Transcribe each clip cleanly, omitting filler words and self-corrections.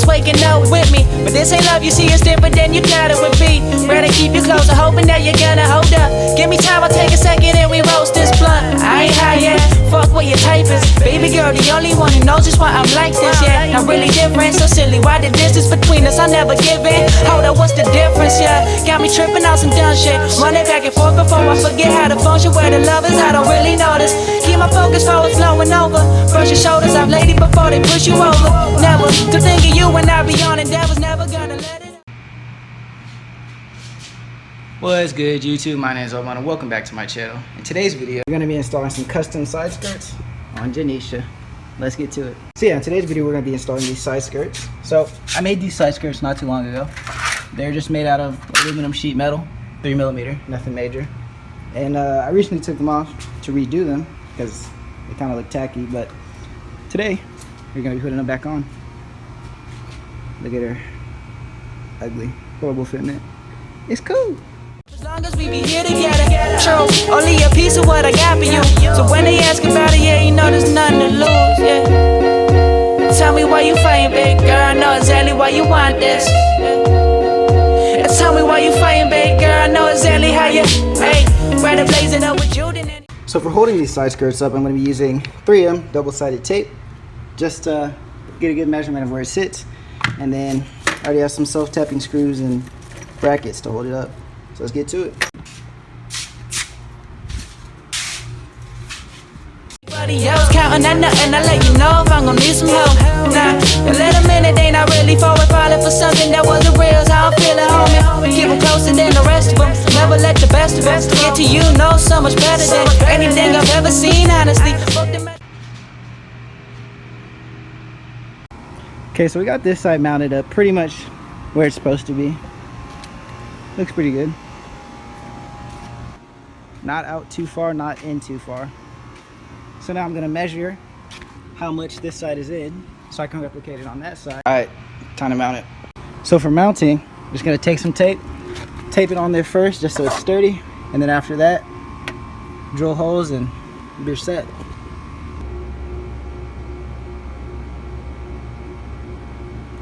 Waking up with me, but this ain't love, you see it's different than you thought it would be. Rather keep you closer, hoping that you're gonna hold up. Give me time, I'll take a second and we roast this blunt. I ain't high yet, fuck what your type is. Baby girl, the only one who knows just why I'm like this, yeah. I'm really different, so silly, why the distance between us? I never give in, hold up, what's the difference, yeah. Got me tripping on some dumb shit, running back and forth before I forget how to function. Where the love is, I don't really notice. Keep my focus forward, flowing over. Brush your shoulders off, lady, before they push you over. Never to think of you when I be on endeavors, never gonna let it. What's good, YouTube? My name is Oman and welcome back to my channel. In today's video, we're going to be installing some custom side skirts on Janisha. Let's get to it. So yeah, in today's video, we're going to be installing these side skirts. So I made these side skirts not too long ago. They're just made out of aluminum sheet metal, 3mm, nothing major. And I recently took them off to redo them because they kind of look tacky. But today, we're going to be putting them back on. Look at her. Ugly, horrible fitment. It's cool. As long as we be here together, true, only a piece of what I got for you. So when they ask about it, yeah, you know there's nothing to lose, yeah. Tell me why you fighting, big girl, I know exactly why you want this, yeah. Tell me why you fighting, big girl, I know exactly how you, hey, rather blaze it up with you than any. So for holding these side skirts up, I'm going to be using 3M double-sided tape, just to get a good measurement of where it sits. And then I already have some self-tapping screws and brackets to hold it up. So let's get to it. Everybody else counting on nothing, I let you know if I'm gonna need some help. Nah, a little minute they not really forward, falling for something that wasn't real. How I'm feeling, homie. Keep them closer than the rest of them. Never let the best of us get to you. Know so much better than anything I've ever seen, honestly. Okay, so we got this side mounted up pretty much where it's supposed to be. Looks pretty good. Not out too far, not in too far. So now I'm gonna measure how much this side is in so I can replicate it on that side. All right, time to mount it. So for mounting, I'm just gonna take some tape it on there first just so it's sturdy, and then after that, drill holes and you're set.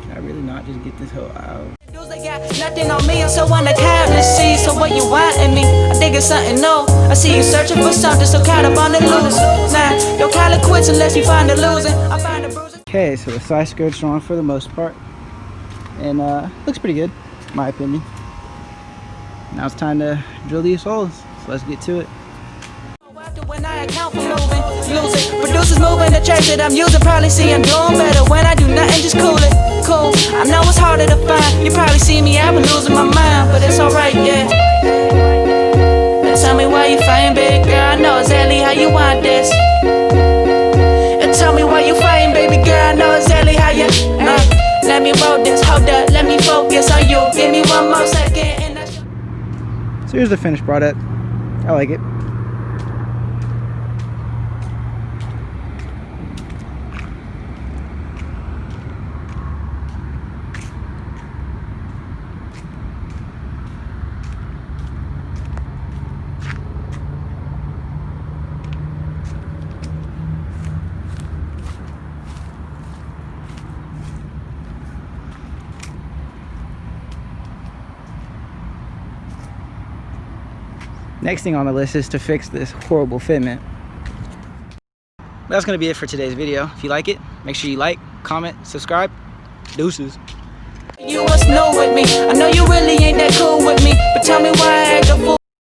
Can I really not just get this hole out? They got nothing on me, I'm so on the count to see. So what you want in me? I think it's something new. I see you searching for something, so kind of on the loose. Nah, don't call it quits unless you find the losing. I find the bruising. Okay, so the side skirts are on for the most part, and looks pretty good, in my opinion. Now it's time to drill these holes, so let's get to it. When I account for moving, losing, producers moving the track that I'm using. Probably see I'm doing better when I do nothing, just cool it. Cool, I know it's harder to find. You probably see me, I've been losing my mind, but it's alright, yeah. And tell me why you fighting, big girl, I know exactly how you want this. And tell me why you fighting, baby girl, I know exactly how you, let me roll this, hold up, let me focus on you. Give me one more second and that's. So here's the finished product. I like it. Next thing on the list is to fix this horrible fitment. That's gonna be it for today's video. If you like it, make sure you like, comment, subscribe. Deuces. You must know with me. I know you really ain't that cool with me, but tell me why I act a fool.